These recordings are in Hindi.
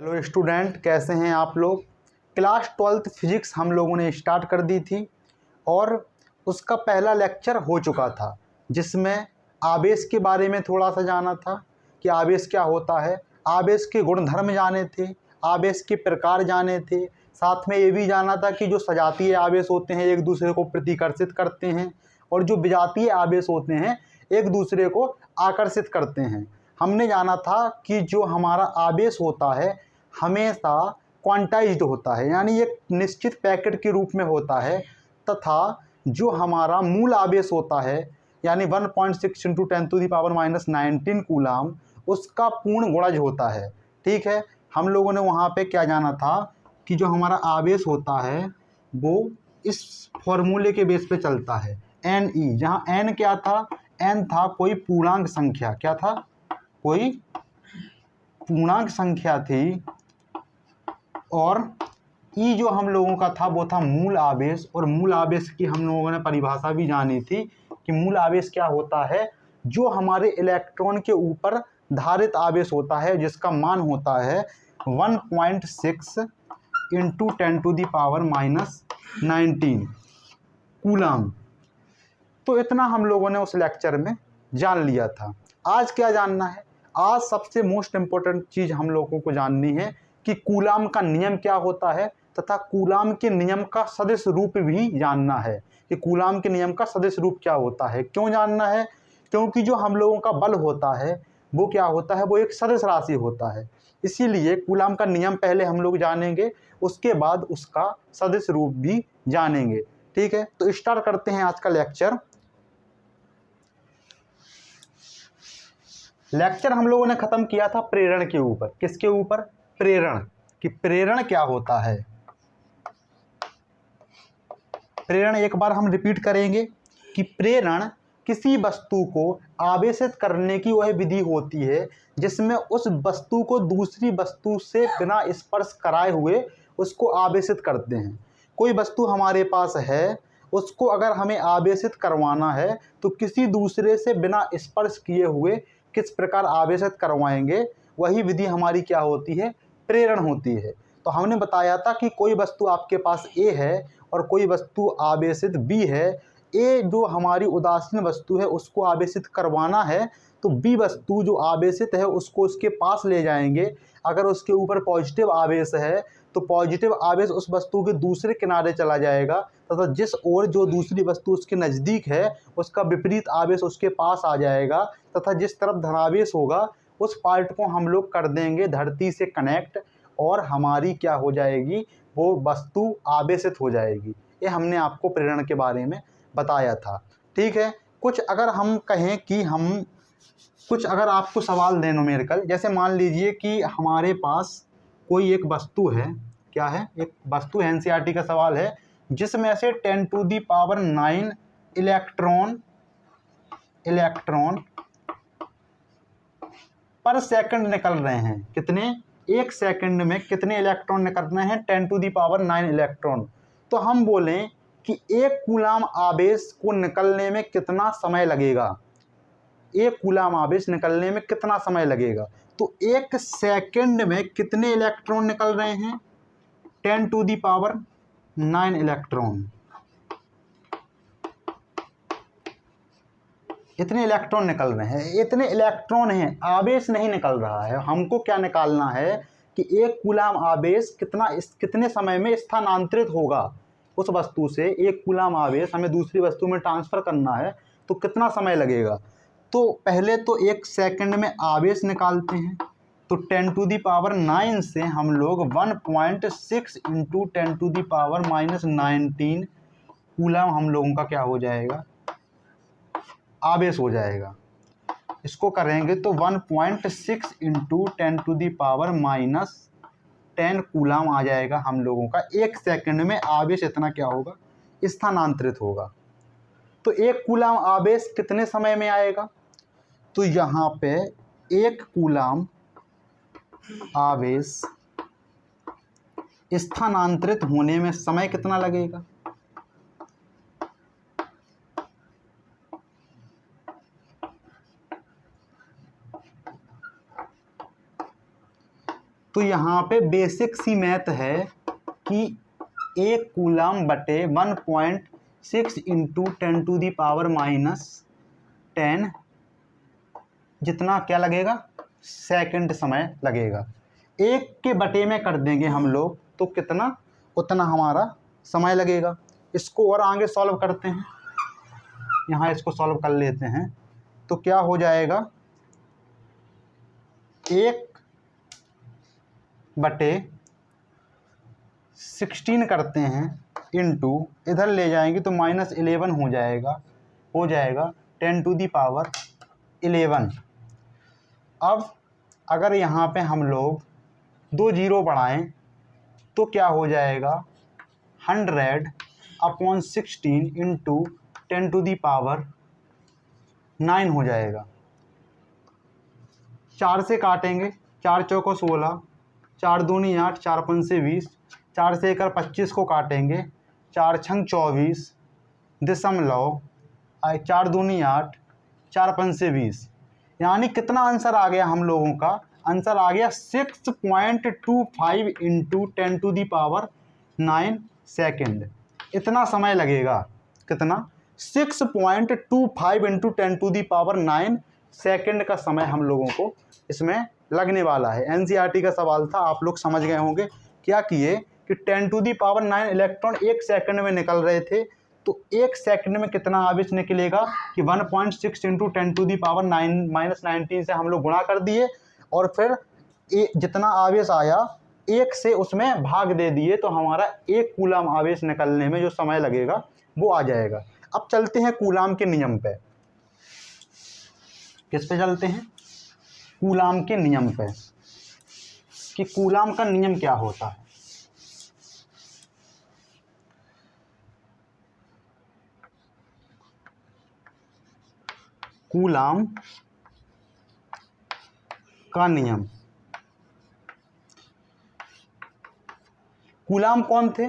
हेलो स्टूडेंट, कैसे हैं आप लोग। क्लास 12th फिजिक्स हम लोगों ने स्टार्ट कर दी थी और उसका पहला लेक्चर हो चुका था, जिसमें आवेश के बारे में थोड़ा सा जाना था कि आवेश क्या होता है, आवेश के गुणधर्म जाने थे, आवेश के प्रकार जाने थे। साथ में ये भी जाना था कि जो सजातीय आवेश होते हैं एक दूसरे को प्रतिकर्षित करते हैं और जो विजातीय आवेश होते हैं एक दूसरे को आकर्षित करते हैं। हमने जाना था कि जो हमारा आवेश होता है हमेशा क्वांटाइज्ड होता है, यानी एक निश्चित पैकेट के रूप में होता है, तथा जो हमारा मूल आवेश होता है यानी 1.6 × 10⁻⁻19 कूलाम, उसका पूर्ण गुणज होता है। ठीक है, हम लोगों ने वहाँ पे क्या जाना था कि जो हमारा आवेश होता है वो इस फॉर्मूले के बेस पे चलता है Ne, जहाँ n क्या था, n था कोई पूर्णांक संख्या, क्या था, कोई पूर्णांक संख्या थी, और ई जो हम लोगों का था वो था मूल आवेश। और मूल आवेश की हम लोगों ने परिभाषा भी जानी थी कि मूल आवेश क्या होता है, जो हमारे इलेक्ट्रॉन के ऊपर धारित आवेश होता है जिसका मान होता है 1.6 × 10⁻⁻19 कूलाम। तो इतना हम लोगों ने उस लेक्चर में जान लिया था। आज क्या जानना है, आज सबसे मोस्ट इम्पोर्टेंट चीज़ हम लोगों को जाननी है कि कूलाम का नियम क्या होता है, तथा कूलाम के नियम का सदिश रूप भी जानना है कि कूलाम के नियम का सदिश रूप क्या होता है। क्यों जानना है, क्योंकि जो हम लोगों का बल होता है वो क्या होता है, वो एक सदिश राशि होता है। इसीलिए कूलाम का नियम पहले हम लोग जानेंगे, उसके बाद उसका सदिश रूप भी जानेंगे। ठीक है, तो स्टार्ट करते हैं आज का लेक्चर। लेक्चर हम लोगों ने खत्म किया था प्रेरण के ऊपर। किसके ऊपर, प्रेरण, कि प्रेरण क्या होता है। प्रेरण एक बार हम रिपीट करेंगे कि प्रेरण किसी वस्तु को आवेशित करने की वह विधि होती है जिसमें उस वस्तु को दूसरी वस्तु से बिना स्पर्श कराए हुए उसको आवेशित करते हैं। कोई वस्तु हमारे पास है, उसको अगर हमें आवेशित करवाना है तो किसी दूसरे से बिना स्पर्श किए हुए किस प्रकार आवेशित करवाएंगे, वही विधि हमारी क्या होती है, प्रेरण होती है। तो हमने बताया था कि कोई वस्तु आपके पास ए है और कोई वस्तु आवेशित बी है। ए जो हमारी उदासीन वस्तु है उसको आवेशित करवाना है तो बी वस्तु जो आवेशित है उसको उसके पास ले जाएंगे। अगर उसके ऊपर पॉजिटिव आवेश है तो पॉजिटिव आवेश उस वस्तु के दूसरे किनारे चला जाएगा, तथा जिस ओर जो दूसरी वस्तु उसके नज़दीक है उसका विपरीत आवेश उसके पास आ जाएगा, तथा जिस तरफ धनावेश होगा उस पार्ट को हम लोग कर देंगे धरती से कनेक्ट, और हमारी क्या हो जाएगी, वो वस्तु आवेशित हो जाएगी। ये हमने आपको प्रेरण के बारे में बताया था। ठीक है, कुछ अगर हम कहें कि हम कुछ अगर आपको सवाल दें न्यूमेरिकल, जैसे मान लीजिए कि हमारे पास कोई एक वस्तु है, क्या है, एक वस्तु है, एनसीईआरटी का सवाल है, जिसमें से 10⁹ इलेक्ट्रॉन पर सेकंड निकल रहे हैं। कितने, एक सेकंड में कितने इलेक्ट्रॉन निकल रहे हैं, 10⁹ इलेक्ट्रॉन। तो हम बोलें कि एक कूलाम आवेश को निकलने में कितना समय लगेगा, एक कूलाम आवेश निकलने में कितना समय लगेगा। तो एक सेकंड में कितने इलेक्ट्रॉन निकल रहे हैं, 10⁹ इलेक्ट्रॉन। इतने इलेक्ट्रॉन निकल रहे हैं, इतने इलेक्ट्रॉन हैं, आवेश नहीं निकल रहा है। हमको क्या निकालना है कि एक कूलाम आवेश कितने समय में स्थानांतरित होगा उस वस्तु से। एक कूलाम आवेश हमें दूसरी वस्तु में ट्रांसफ़र करना है तो कितना समय लगेगा। तो पहले तो एक सेकंड में आवेश निकालते हैं, तो 10⁹ से हम लोग 1.6 × 10⁻⁻19 कूलाम हम लोगों का क्या हो जाएगा, आवेश हो जाएगा। इसको करेंगे तो 1.6 × 10⁻⁻10 कूलाम आ जाएगा हम लोगों का। एक सेकंड में आवेश इतना क्या होगा, स्थानांतरित होगा। तो एक कूलाम आवेश कितने समय में आएगा, तो यहाँ पे एक कूलाम आवेश स्थानांतरित होने में समय कितना लगेगा, तो यहाँ पे बेसिक सी मैथ है कि 1 कूलम बटे 1.6 इंटू 10⁻⁻10 जितना क्या लगेगा, सेकंड समय लगेगा। 1 के बटे में कर देंगे हम लोग तो कितना, उतना हमारा समय लगेगा। इसको और आगे सॉल्व करते हैं, यहाँ इसको सॉल्व कर लेते हैं तो क्या हो जाएगा, 1 बटे 16 करते हैं इंटू, इधर ले जाएंगे तो -11 हो जाएगा 10⁻11। अब अगर यहाँ पे हम लोग 2 जीरो बढ़ाएं तो क्या हो जाएगा, 100/16 इंटू 10⁻9 हो जाएगा। 4 से काटेंगे, 4 चौको 16, 4 दूनी 8, 4 पंचे 20, 4 से 1 25 को काटेंगे, 4 छंग 24 दशमलव 4 दूनी 8, 4 पंचे 20, यानी कितना आंसर आ गया हम लोगों का, आंसर आ गया 6.25 इंटू 10⁻9 सेकेंड। इतना समय लगेगा, कितना, 6.25 इंटू 10⁻9 सेकेंड का समय हम लोगों को इसमें लगने वाला है। एनसीईआरटी का सवाल था, आप लोग समझ गए होंगे। क्या किए कि 10⁻9 इलेक्ट्रॉन 1 सेकंड में निकल रहे थे, तो 1 सेकंड में कितना आवेश निकलेगा कि 1.6 इंटू 10⁻9 से हम लोग गुणा कर दिए और फिर जितना आवेश आया 1 से उसमें भाग दे दिए, तो हमारा 1 कूलम आवेश निकलने में जो समय लगेगा वो आ जाएगा। अब चलते हैं कूलम के नियम पे। किस पे चलते हैं, कूलम के नियम पे, कि कूलम का नियम क्या होता है। कूलम का नियम। कूलम कौन थे,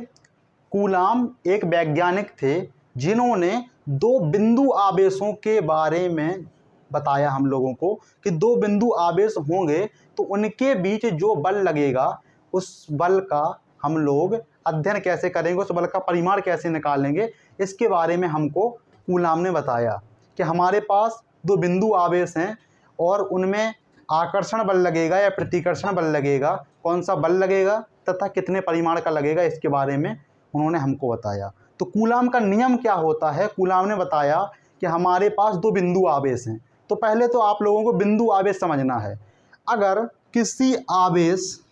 कूलम एक वैज्ञानिक थे जिन्होंने 2 बिंदु आवेशों के बारे में बताया हम लोगों को कि 2 बिंदु आवेश होंगे तो उनके बीच जो बल लगेगा, उस बल का हम लोग अध्ययन कैसे करेंगे, उस बल का परिमाण कैसे निकालेंगे, इसके बारे में हमको कूलम ने बताया कि हमारे पास 2 बिंदु आवेश हैं और उनमें आकर्षण बल लगेगा या प्रतिकर्षण बल लगेगा, कौन सा बल लगेगा तथा कितने परिमाण का लगेगा, इसके बारे में उन्होंने हमको बताया। तो कूलम का नियम क्या होता है, कूलम ने बताया कि हमारे पास 2 बिंदु आवेश हैं। तो पहले तो आप लोगों को बिंदु आवेश समझना है। अगर किसी आवेश,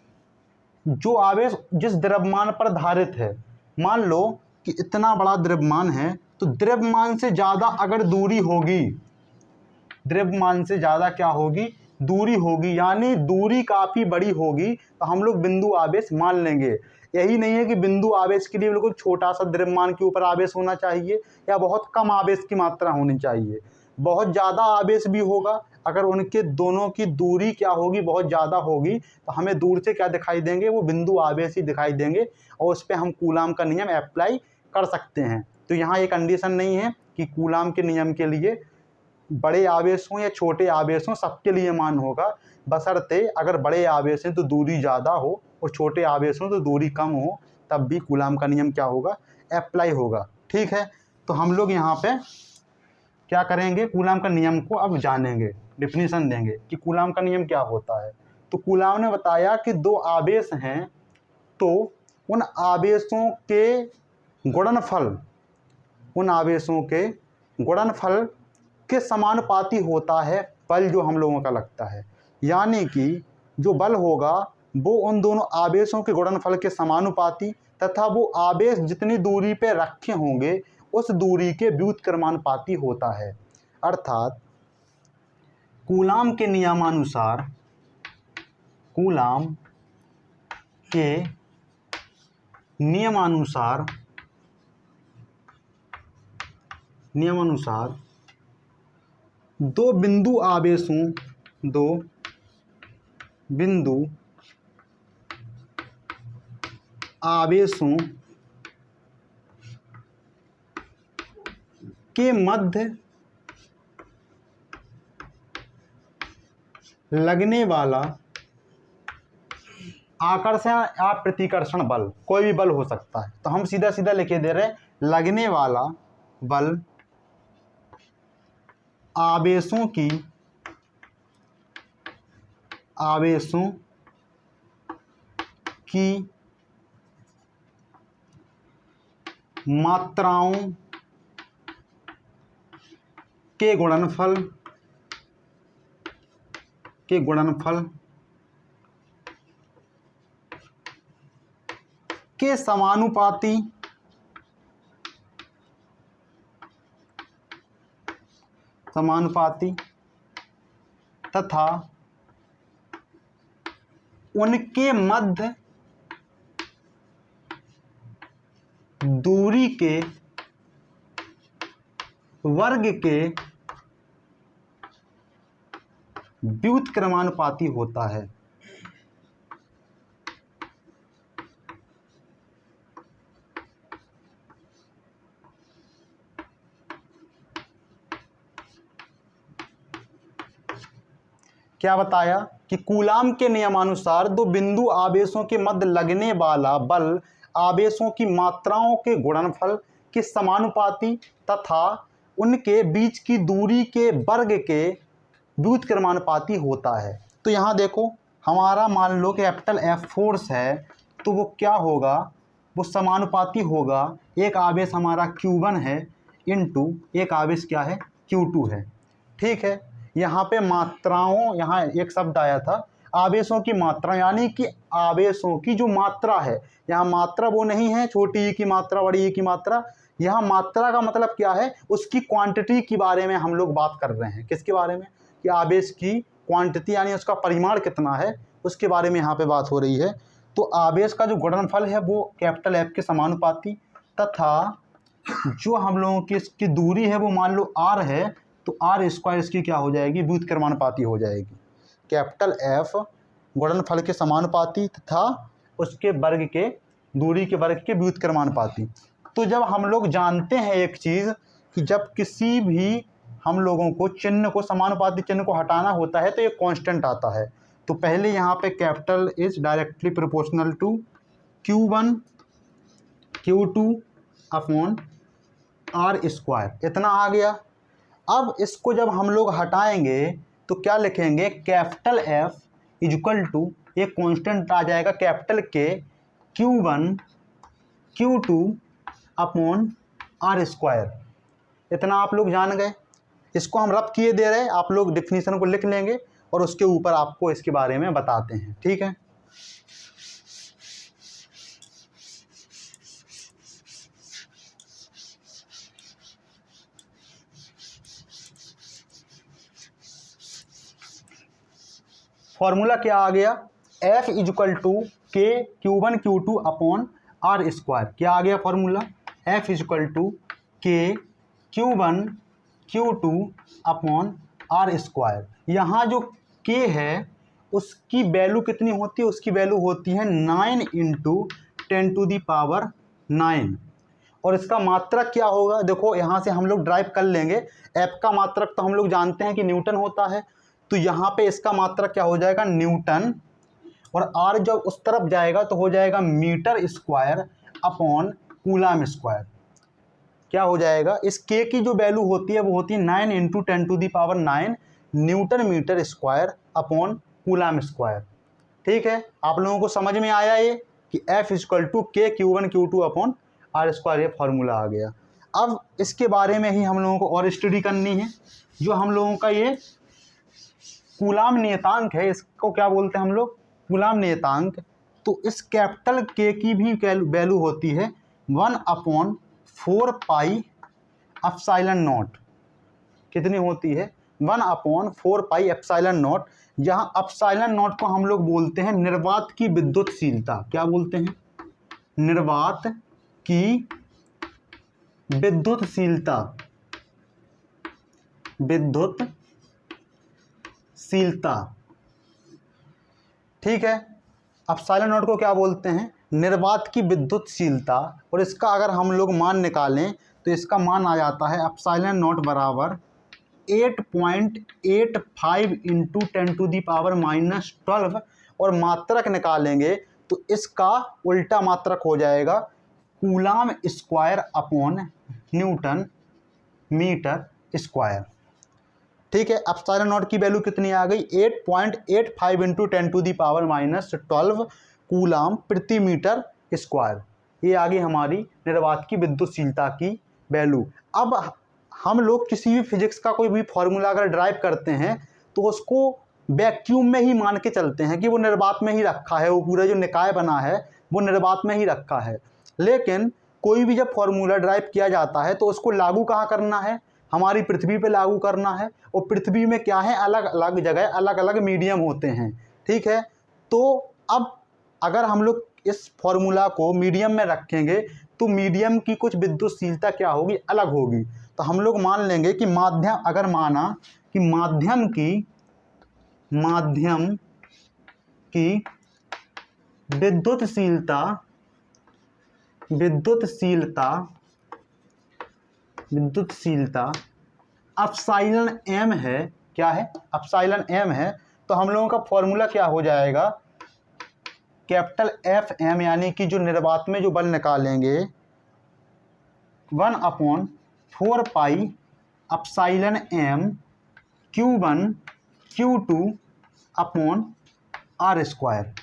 जो आवेश जिस द्रव्यमान पर धारित है, मान लो कि इतना बड़ा द्रव्यमान है, तो द्रव्यमान से ज़्यादा अगर दूरी होगी, द्रव्यमान से ज़्यादा क्या होगी, दूरी होगी, यानी दूरी काफ़ी बड़ी होगी, तो हम लोग बिंदु आवेश मान लेंगे। यही नहीं है कि बिंदु आवेश के लिए बिल्कुल छोटा सा द्रव्यमान के ऊपर आवेश होना चाहिए या बहुत कम आवेश की मात्रा होनी चाहिए। बहुत ज़्यादा आवेश भी होगा, अगर उनके दोनों की दूरी क्या होगी, बहुत ज़्यादा होगी, तो हमें दूर से क्या दिखाई देंगे, वो बिंदु आवेश ही दिखाई देंगे और उस पर हम कूलम का नियम अप्लाई कर सकते हैं। तो यहाँ ये कंडीशन नहीं है कि कूलम के नियम के लिए बड़े आवेश हों या छोटे आवेश हों, सबके लिए मान होगा, बशर्ते अगर बड़े आवेश हैं तो दूरी ज़्यादा हो और छोटे आवेश हों तो दूरी कम हो, तब भी कूलम का नियम क्या होगा, अप्लाई होगा। ठीक है, तो हम लोग यहाँ पे क्या करेंगे, कूलम का नियम को अब जानेंगे, डिफिनीशन देंगे कि कूलम का नियम क्या होता है। तो कूलम ने बताया कि 2 आवेश हैं तो उन आवेशों के गुणनफल, उन आवेशों के गुणनफल के समानुपाती होता है बल जो हम लोगों का लगता है। यानी कि जो बल होगा वो उन दोनों आवेशों के गुणनफल के समानुपाती तथा वो आवेश जितनी दूरी पे रखे होंगे उस दूरी के व्युत्क्रमानुपाती होता है। अर्थात कूलम के नियमानुसार, कूलम के नियमानुसार 2 बिंदु आवेशों, 2 बिंदु आवेशों के मध्य लगने वाला आकर्षण या प्रतिकर्षण बल, कोई भी बल हो सकता है। तो हम सीधा सीधा लिखे दे रहे हैं लगने वाला बल आवेशों की मात्राओं के गुणनफल के समानुपाती तथा उनके मध्य दूरी के वर्ग के व्युत्क्रमानुपाती होता है। क्या बताया कि कूलाम के नियमानुसार दो बिंदु आवेशों के मध्य लगने वाला बल आवेशों की मात्राओं के गुणनफल के समानुपाती तथा उनके बीच की दूरी के वर्ग के व्युत्क्रमानुपाती होता है। तो यहाँ देखो, हमारा मान लो कैपिटल F फोर्स है, तो वो क्या होगा, वो समानुपाती होगा, एक आवेश हमारा Q1 है इंटू एक आवेश क्या है, Q2 है। ठीक है, यहाँ पे मात्राओं, यहाँ एक शब्द आया था आवेशों की मात्रा, यानी कि आवेशों की जो मात्रा है, यहाँ मात्रा वो नहीं है छोटी ई की मात्रा बड़ी ई की मात्रा, यहाँ मात्रा का मतलब क्या है, उसकी क्वांटिटी के बारे में हम लोग बात कर रहे हैं। किसके बारे में, कि आवेश की क्वांटिटी यानी उसका परिमाण कितना है, उसके बारे में यहाँ पे बात हो रही है। तो आवेश का जो गुणनफल है वो कैपिटल F के समानुपाती तथा जो हम लोगों की इसकी दूरी है वो मान लो r है, तो r स्क्वायर इसकी क्या हो जाएगी, व्युत्क्रमानुपाती हो जाएगी। कैपिटल F गुणनफल के समानुपाती तथा उसके वर्ग के दूरी के वर्ग के व्युत्क्रमानुपाती। तो जब हम लोग जानते हैं एक चीज़ कि जब किसी भी हम लोगों को चिन्ह को, समानुपाती चिन्ह को हटाना होता है तो एक कांस्टेंट आता है। तो पहले यहाँ पे capital is directly proportional to Q1 Q2 upon r square, इतना आ गया। अब इसको जब हम लोग हटाएंगे तो क्या लिखेंगे, कैपिटल F इक्वल टू एक कांस्टेंट आ जाएगा capital K Q1 Q2 upon r square, इतना आप लोग जान गए। इसको हम रब किए दे रहे हैं, आप लोग डिफिनीशन को लिख लेंगे और उसके ऊपर आपको इसके बारे में बताते हैं। ठीक है, फॉर्मूला क्या आ गया, F इक्वल टू के Q1 Q2 upon r square. क्या आ गया फॉर्मूला, F इक्वल टू के Q1 Q2 upon r square. यहाँ जो K है उसकी वैल्यू कितनी होती है, उसकी वैल्यू होती है 9 इंटू 10⁹ और इसका मात्रक क्या होगा, देखो यहाँ से हम लोग ड्राइव कर लेंगे। F का मात्रक तो हम लोग जानते हैं कि न्यूटन होता है, तो यहाँ पे इसका मात्रक क्या हो जाएगा, न्यूटन, और r जब उस तरफ जाएगा तो हो जाएगा metre square upon coulomb square. क्या हो जाएगा, इस K की जो वैल्यू होती है वो होती है 9 into 10⁹ newton metre square upon coulomb square. ठीक है, आप लोगों को समझ में आया ये कि F इक्वल टू के Q1 Q2 upon r square, ये फार्मूला आ गया। अब इसके बारे में ही हम लोगों को और स्टडी करनी है। जो हम लोगों का ये कूलाम नियतांक है, इसको क्या बोलते हैं हम लोग, कूलाम नियतांक। तो इस कैपिटल K की भी वैल्यू होती है 1/4 पाई एप्सिलॉन नॉट। कितनी होती है, 1/4 पाई एप्सिलॉन नॉट, जहाँ एप्सिलॉन नॉट को हम लोग बोलते हैं निर्वात की विद्युतशीलता। क्या बोलते हैं, निर्वात की विद्युतशीलता, ठीक है। एप्सिलॉन नॉट को क्या बोलते हैं, निर्वात की विद्युतशीलता। और इसका अगर हम लोग मान निकालें तो इसका मान आ जाता है एप्सिलॉन नॉट बराबर 8.85 इंटू 10⁻⁻12 और मात्रक निकालेंगे तो इसका उल्टा मात्रक हो जाएगा coulomb square upon newton metre square. ठीक है, एप्सिलॉन नॉट की वैल्यू कितनी आ गई 8.85 इंटू 10⁻⁻12 कूलाम प्रति मीटर स्क्वायर। ये आ गई हमारी निर्वात की विद्युतशीलता की वैल्यू। अब हम लोग किसी भी फिजिक्स का कोई भी फॉर्मूला अगर ड्राइव करते हैं तो उसको वैक्यूम में ही मान के चलते हैं कि वो निर्वात में ही रखा है, वो पूरा जो निकाय बना है वो निर्वात में ही रखा है। लेकिन कोई भी जब फॉर्मूला ड्राइव किया जाता है तो उसको लागू कहाँ करना है, हमारी पृथ्वी पे लागू करना है। और पृथ्वी में क्या है, अलग अलग जगह अलग अलग मीडियम होते हैं। ठीक है, तो अब अगर हम लोग इस फॉर्मूला को मीडियम में रखेंगे तो मीडियम की कुछ विद्युतशीलता क्या होगी, अलग होगी। तो हम लोग मान लेंगे कि माध्यम, अगर माना कि माध्यम की विद्युतशीलता एप्सिलॉन एम है। क्या है, एप्सिलॉन एम है। तो हम लोगों का फॉर्मूला क्या हो जाएगा, कैपिटल एफ एम, यानी कि जो निर्वात में जो बल निकालेंगे 1/4 pi epsilon m Q1 Q2 upon r square.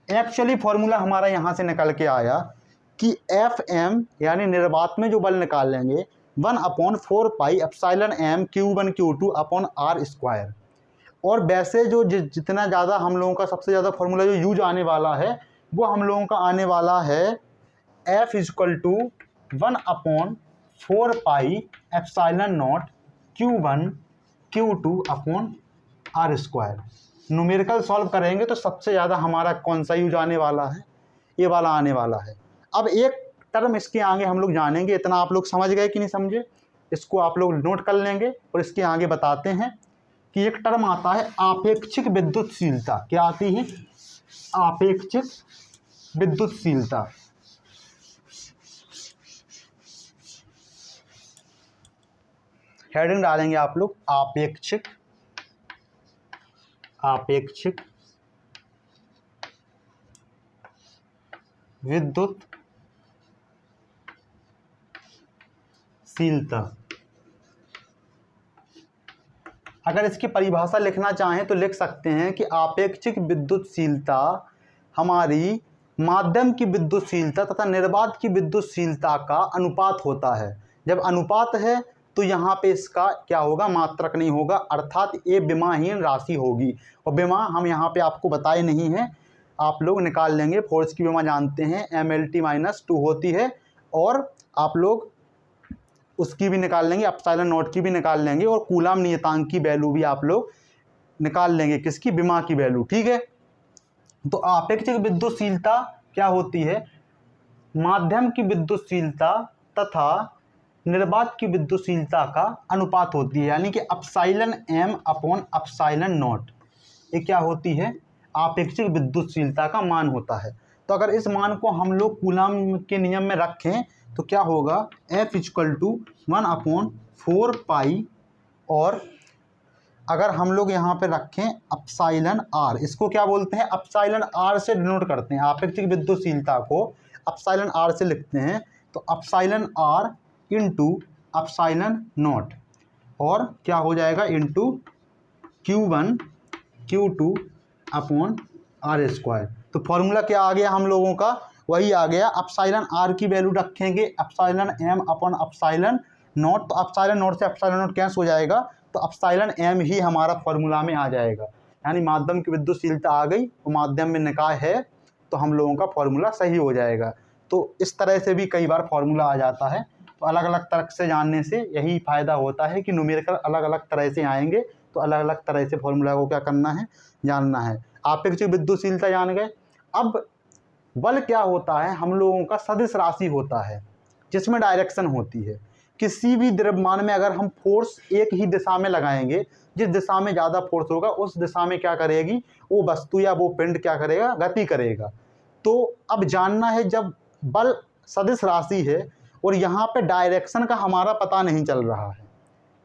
Actually formula हमारा यहाँ से निकल के आया कि एफ एम यानी निर्वात में जो बल निकालेंगे 1/4 pi epsilon m Q1 Q2 upon r square. और वैसे जो जितना ज़्यादा हम लोगों का सबसे ज़्यादा फॉर्मूला जो यूज आने वाला है वो हम लोगों का आने वाला है F = 1/4 pi epsilon naught Q1 Q2 upon r square. Numerical solve करेंगे तो सबसे ज़्यादा हमारा कौन सा यूज आने वाला है, ये वाला आने वाला है। अब एक टर्म इसके आगे हम लोग जानेंगे, इतना आप लोग समझ गए कि नहीं समझे, इसको आप लोग नोट कर लेंगे और इसके आगे बताते हैं कि एक टर्म आता है आपेक्षिक विद्युतशीलता। क्या आती है, आपेक्षिक विद्युतशीलता। हेडिंग डालेंगे आप लोग आपेक्षिक विद्युतशीलता। अगर इसकी परिभाषा लिखना चाहें तो लिख सकते हैं कि आपेक्षिक विद्युतशीलता हमारी माध्यम की विद्युतशीलता तथा निर्वात की विद्युतशीलता का अनुपात होता है। जब अनुपात है तो यहाँ पे इसका क्या होगा, मात्रक नहीं होगा, अर्थात ये विमाहीन राशि होगी। और विमा हम यहाँ पे आपको बताए नहीं है, आप लोग निकाल लेंगे। फोर्स की विमा जानते हैं MLT-2 होती है, और आप लोग उसकी भी निकाल लेंगे, एप्सिलॉन नॉट की भी निकाल लेंगे, और कूलाम नियतांक की वैल्यू भी आप लोग निकाल लेंगे, किसकी, विमा की वैल्यू। ठीक है, तो आपेक्षिक विद्युतशीलता क्या होती है, माध्यम की विद्युतशीलता तथा निर्वात की विद्युतशीलता का अनुपात होती है, यानी कि epsilon m upon epsilon naught, ये क्या होती है, आपेक्षिक विद्युतशीलता का मान होता है। तो अगर इस मान को हम लोग कूलाम के नियम में रखें तो क्या होगा, F = 1/4 पाई, और अगर हम लोग यहाँ पे रखें एप्सिलॉन आर, इसको क्या बोलते हैं, एप्सिलॉन आर से डिनोट करते हैं, आपेक्षिक विद्युतशीलता को एप्सिलॉन आर से लिखते हैं। तो epsilon r into epsilon naught, और क्या हो जाएगा, into Q1 Q2 upon r square. तो फॉर्मूला क्या आ गया हम लोगों का, वही आ गया। एप्सिलॉन आर की वैल्यू रखेंगे epsilon m upon epsilon naught, तो एप्सिलॉन नॉट से एप्सिलॉन नॉट कैंसिल हो जाएगा, तो एप्सिलॉन एम ही हमारा फॉर्मूला में आ जाएगा। यानी माध्यम की विद्युतशीलता आ गई, तो माध्यम में निकाय है, तो हम लोगों का फॉर्मूला सही हो जाएगा। तो इस तरह से भी कई बार फॉर्मूला आ जाता है। तो अलग अलग तर्क से जानने से यही फ़ायदा होता है कि न्यूमेरिकल अलग अलग तरह से आएंगे, तो अलग अलग तरह से फॉर्मूला को क्या करना है, जानना है। आपेक्षिक विद्युतशीलता जान गए। अब बल क्या होता है, हम लोगों का सदिश राशि होता है जिसमें डायरेक्शन होती है। किसी भी द्रव्यमान में अगर हम फोर्स एक ही दिशा में लगाएंगे, जिस दिशा में ज़्यादा फोर्स होगा उस दिशा में क्या करेगी वो वस्तु या वो पिंड क्या करेगा, गति करेगा। तो अब जानना है, जब बल सदिश राशि है और यहाँ पे डायरेक्शन का हमारा पता नहीं चल रहा है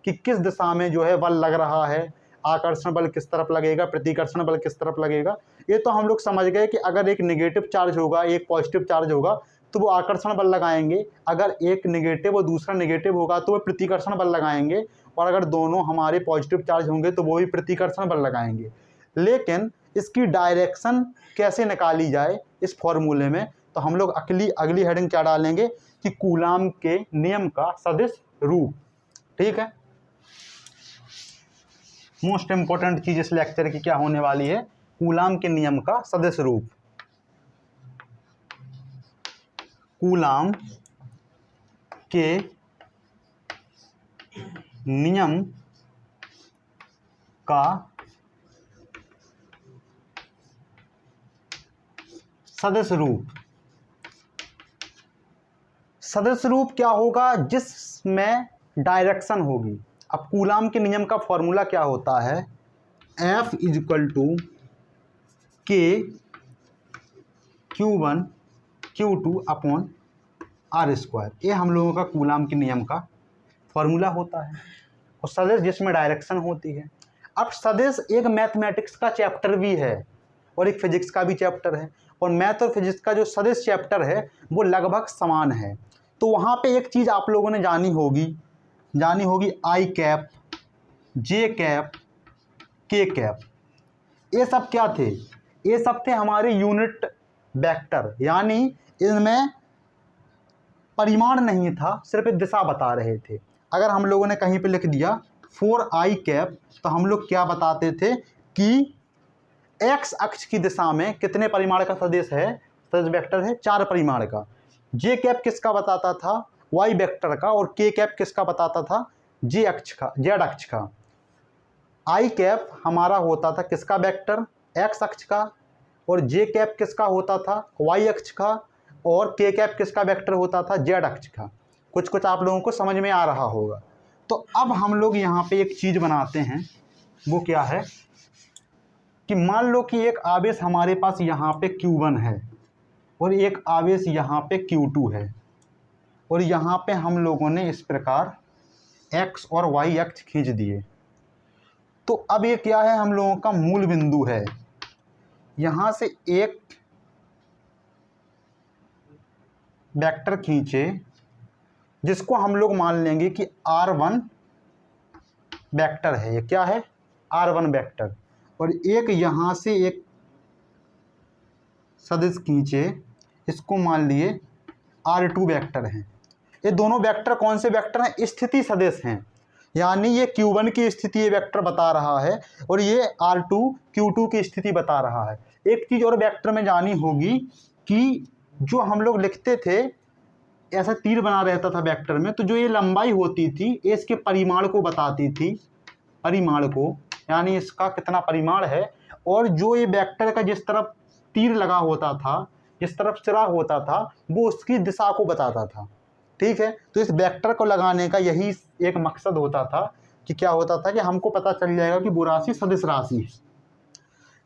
कि किस दिशा में जो है बल लग रहा है, आकर्षण बल किस तरफ लगेगा, प्रतिकर्षण बल किस तरफ लगेगा, ये तो हम लोग समझ गए कि अगर एक नेगेटिव चार्ज होगा एक पॉजिटिव चार्ज होगा तो वो आकर्षण बल लगाएंगे, अगर एक नेगेटिव और दूसरा नेगेटिव होगा तो वो प्रतिकर्षण बल लगाएंगे, और अगर दोनों हमारे पॉजिटिव चार्ज होंगे तो वो भी प्रतिकर्षण बल लगाएंगे। लेकिन इसकी डायरेक्शन कैसे निकाली जाए इस फॉर्मूले में, तो हम लोग अगली हेडिंग क्या डालेंगे कि कूलाम के नियम का सदिश रूप। ठीक है, मोस्ट इंपॉर्टेंट चीज इस लेक्चर की क्या होने वाली है, कूलाम के नियम का सदिश रूप। कूलाम के नियम का सदिश रूप। सदिश रूप क्या होगा, जिसमें डायरेक्शन होगी। अब कूलाम के नियम का फॉर्मूला क्या होता है, F इजक्वल टू के Q1 Q2 upon r square. ये हम लोगों का कूलाम के नियम का फॉर्मूला होता है, और सदिश जिसमें डायरेक्शन होती है। अब सदिश एक मैथमेटिक्स का चैप्टर भी है और एक फिजिक्स का भी चैप्टर है, और मैथ और फिजिक्स का जो सदिश चैप्टर है वो लगभग समान है। तो वहाँ पे एक चीज़ आप लोगों ने जानी होगी आई कैप, जे कैप, के कैप। ये सब क्या थे, ये सब थे हमारे यूनिट वेक्टर, यानी इनमें परिमाण नहीं था, सिर्फ एक दिशा बता रहे थे। अगर हम लोगों ने कहीं पे लिख दिया 4i कैप, तो हम लोग क्या बताते थे कि x अक्ष की दिशा में कितने परिमाण का सदिश है, सदिश वेक्टर है 4 परिमाण का। जे कैप किसका बताता था, y वेक्टर का, और के कैप किसका बताता था, z अक्ष का। आई कैप हमारा होता था किसका वेक्टर, x अक्ष का, और जे कैप किसका होता था, y अक्ष का, और के कैप किसका वेक्टर होता था, z अक्ष का। कुछ आप लोगों को समझ में आ रहा होगा। तो अब हम लोग यहाँ पे एक चीज़ बनाते हैं, वो क्या है कि मान लो कि एक आवेश हमारे पास यहाँ पे Q1 है और एक आवेश यहाँ पे Q2 है, और यहाँ पे हम लोगों ने इस प्रकार x और y अक्ष खींच दिए। तो अब ये क्या है, हम लोगों का मूल बिंदु है। यहाँ से एक वेक्टर खींचे जिसको हम लोग मान लेंगे कि R1 वेक्टर है। ये क्या है, R1 वेक्टर। और एक यहाँ से एक सदिश खींचे, इसको मान लिए R2 वेक्टर है। ये दोनों वेक्टर कौन से वेक्टर हैं, स्थिति सदिश हैं, यानी ये Q1 की स्थिति ये वेक्टर बता रहा है और ये R2 Q2 की स्थिति बता रहा है। एक चीज़ और वेक्टर में जानी होगी कि जो हम लोग लिखते थे ऐसा तीर बना रहता था वेक्टर में, तो जो ये लंबाई होती थी ये इसके परिमाण को बताती थी, परिमाण को, यानी इसका कितना परिमाण है। और जो ये वेक्टर का जिस तरफ तीर लगा होता था, जिस तरफ सिरा होता था, वो उसकी दिशा को बताता था। ठीक है, तो इस वेक्टर को लगाने का यही एक मकसद होता था कि क्या होता था कि हमको पता चल जाएगा कि वो राशि सदिश राशि है।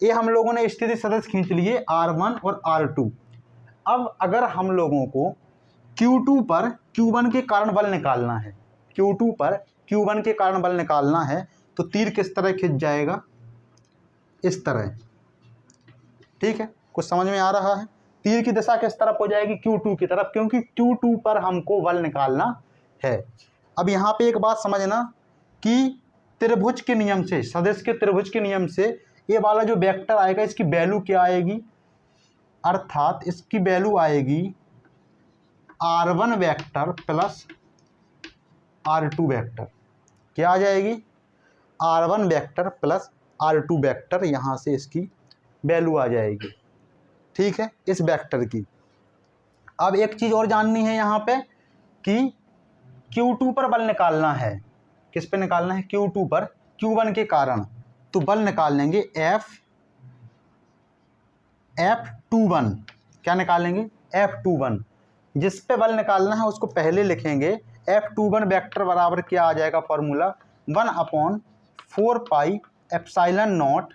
ये हम लोगों ने स्थिति सदिश खींच लिए R1 और R2। अब अगर हम लोगों को Q2 पर Q1 के कारण बल निकालना है, Q2 पर Q1 के कारण बल निकालना है, तो तीर किस तरह खिंच जाएगा, इस तरह। ठीक है, कुछ समझ में आ रहा है। तीर की दिशा किस तरफ हो जाएगी, Q2 की तरफ, क्योंकि Q2 पर हमको बल निकालना है। अब यहाँ पे एक बात समझना कि त्रिभुज के नियम से, सदिश के त्रिभुज के नियम से ये वाला जो वेक्टर आएगा इसकी वैल्यू क्या आएगी, अर्थात इसकी वैल्यू आएगी R1 vector plus R2 vector. क्या आ जाएगी, R1 vector plus R2 vector, यहाँ से इसकी वैल्यू आ जाएगी। ठीक है, इस वेक्टर की। अब एक चीज़ और जाननी है यहाँ पे कि Q2 पर बल निकालना है। किस पे निकालना है, Q2 पर, Q1 के कारण। तो बल निकाल लेंगे F21। क्या निकालेंगे, F21। जिस पे बल निकालना है उसको पहले लिखेंगे। F21 वेक्टर बराबर क्या आ जाएगा formula, 1/4 pi epsilon naught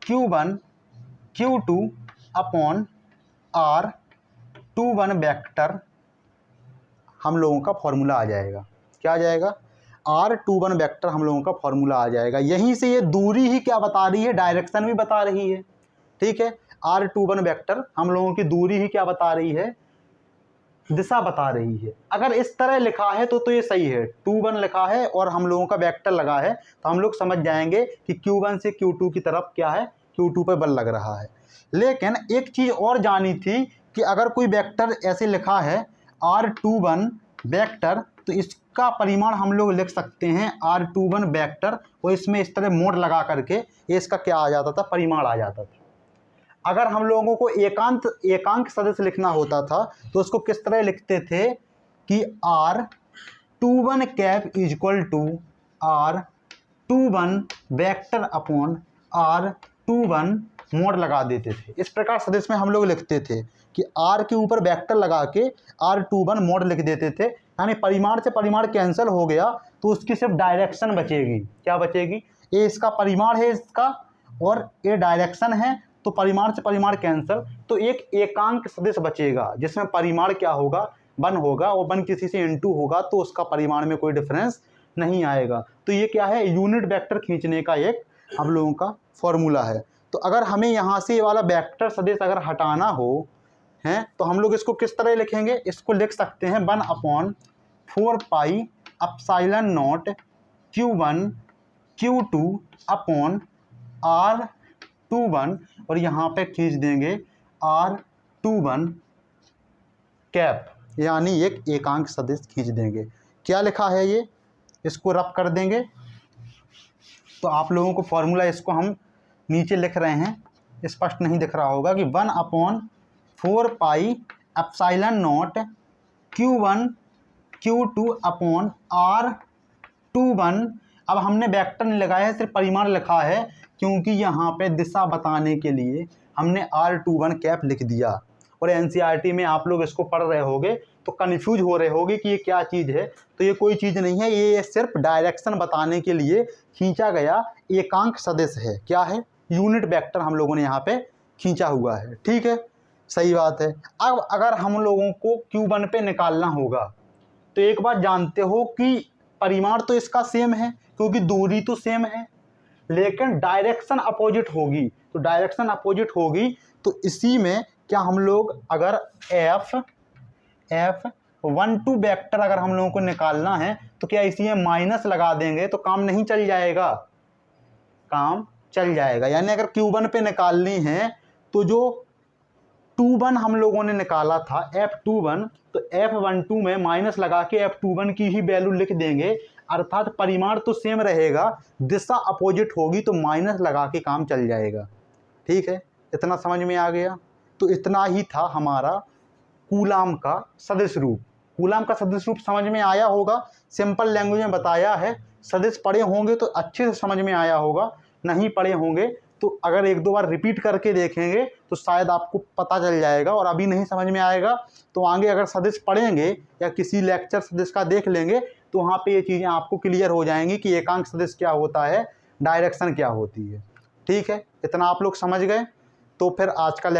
Q1 Q2 upon R21 vector हम लोगों का फॉर्मूला आ जाएगा। क्या आ जाएगा, R21 वेक्टर हम लोगों का फॉर्मूला आ जाएगा। यहीं से ये दूरी ही क्या बता रही है, डायरेक्शन भी बता रही है। ठीक है, R21 वेक्टर हम लोगों की दूरी ही क्या बता रही है, दिशा बता रही है। अगर इस तरह लिखा है तो ये सही है, 21 लिखा है और हम लोगों का वेक्टर लगा है, तो हम लोग समझ जाएंगे कि Q1 से Q2 की तरफ क्या है, Q2 पर बल लग रहा है। लेकिन एक चीज़ और जानी थी कि अगर कोई वेक्टर ऐसे लिखा है R21 वेक्टर, तो इसका परिमाण हम लोग लिख सकते हैं R21 वेक्टर, और इसमें इस तरह मोड़ लगा करके ये इसका क्या आ जाता था, परिमाण आ जाता था। अगर हम लोगों को एकांक सदिश लिखना होता था तो उसको किस तरह लिखते थे कि R21 cap equal to R21 vector upon R21 mod लगा देते थे। इस प्रकार सदिश में हम लोग लिखते थे कि R के ऊपर वेक्टर लगा के R21 मोड़ लिख देते थे, यानी परिमाण से परिमाण कैंसिल हो गया तो उसकी सिर्फ डायरेक्शन बचेगी। क्या बचेगी, ये इसका परिमाण है इसका और ये डायरेक्शन है, तो परिमाण से परिमाण कैंसिल, तो एक एकांक सदिश बचेगा जिसमें परिमाण क्या होगा, 1 होगा, और 1 किसी से इनटू होगा तो उसका परिमाण में कोई डिफरेंस नहीं आएगा। तो ये क्या है, यूनिट वेक्टर खींचने का एक हम लोगों का फॉर्मूला है। तो अगर हमें यहाँ से ये वाला वेक्टर सदिश अगर हटाना हो है तो हम लोग इसको किस तरह लिखेंगे, इसको लिख सकते हैं 1/4 pi epsilon naught Q1 Q2 upon R21, और यहाँ पे खींच देंगे R21 कैप, यानी एक एकांक सदिश खींच देंगे। क्या लिखा है ये, इसको रब कर देंगे तो आप लोगों को फॉर्मूला, इसको हम नीचे लिख रहे हैं, स्पष्ट नहीं दिख रहा होगा कि 1/4 pi epsilon naught Q1 Q2 upon R21। अब हमने वेक्टर नहीं लगाया है, सिर्फ परिमाण लिखा है, क्योंकि यहाँ पे दिशा बताने के लिए हमने R21 कैप लिख दिया। और NCERT में आप लोग इसको पढ़ रहे होगे तो कन्फ्यूज हो रहे होगे कि ये क्या चीज़ है। तो ये कोई चीज़ नहीं है, ये सिर्फ डायरेक्शन बताने के लिए खींचा गया एकांक सदिश है। क्या है, यूनिट वेक्टर हम लोगों ने यहाँ पे खींचा हुआ है। ठीक है, सही बात है। अब अगर हम लोगों को Q1 पे निकालना होगा तो एक बात जानते हो कि परिमाण तो इसका सेम है क्योंकि दूरी तो सेम है, लेकिन डायरेक्शन अपोजिट होगी। तो डायरेक्शन अपोजिट होगी तो इसी में क्या हम लोग अगर F12 वेक्टर अगर हम लोगों को निकालना है तो क्या इसी में माइनस लगा देंगे तो काम नहीं चल जाएगा, काम चल जाएगा। यानी अगर Q1 पे निकालनी है तो जो 21 हम लोगों ने निकाला था F21, तो F12 में माइनस लगा के F21 की ही वैल्यू लिख देंगे, अर्थात परिमाण तो सेम रहेगा, दिशा अपोजिट होगी तो माइनस लगा के काम चल जाएगा। ठीक है, इतना समझ में आ गया। तो इतना ही था हमारा कूलाम का सदिश रूप। कूलाम का सदिश रूप समझ में आया होगा, सिंपल लैंग्वेज में बताया है। सदिश पढ़े होंगे तो अच्छे से समझ में आया होगा, नहीं पढ़े होंगे तो अगर 1-2 बार रिपीट करके देखेंगे तो शायद आपको पता चल जाएगा। और अभी नहीं समझ में आएगा तो आगे अगर सदिश पढ़ेंगे या किसी लेक्चर सदिश का देख लेंगे तो वहाँ पे ये चीज़ें आपको क्लियर हो जाएंगी कि एकांक सदिश क्या होता है, डायरेक्शन क्या होती है। ठीक है, इतना आप लोग समझ गए। तो फिर आज का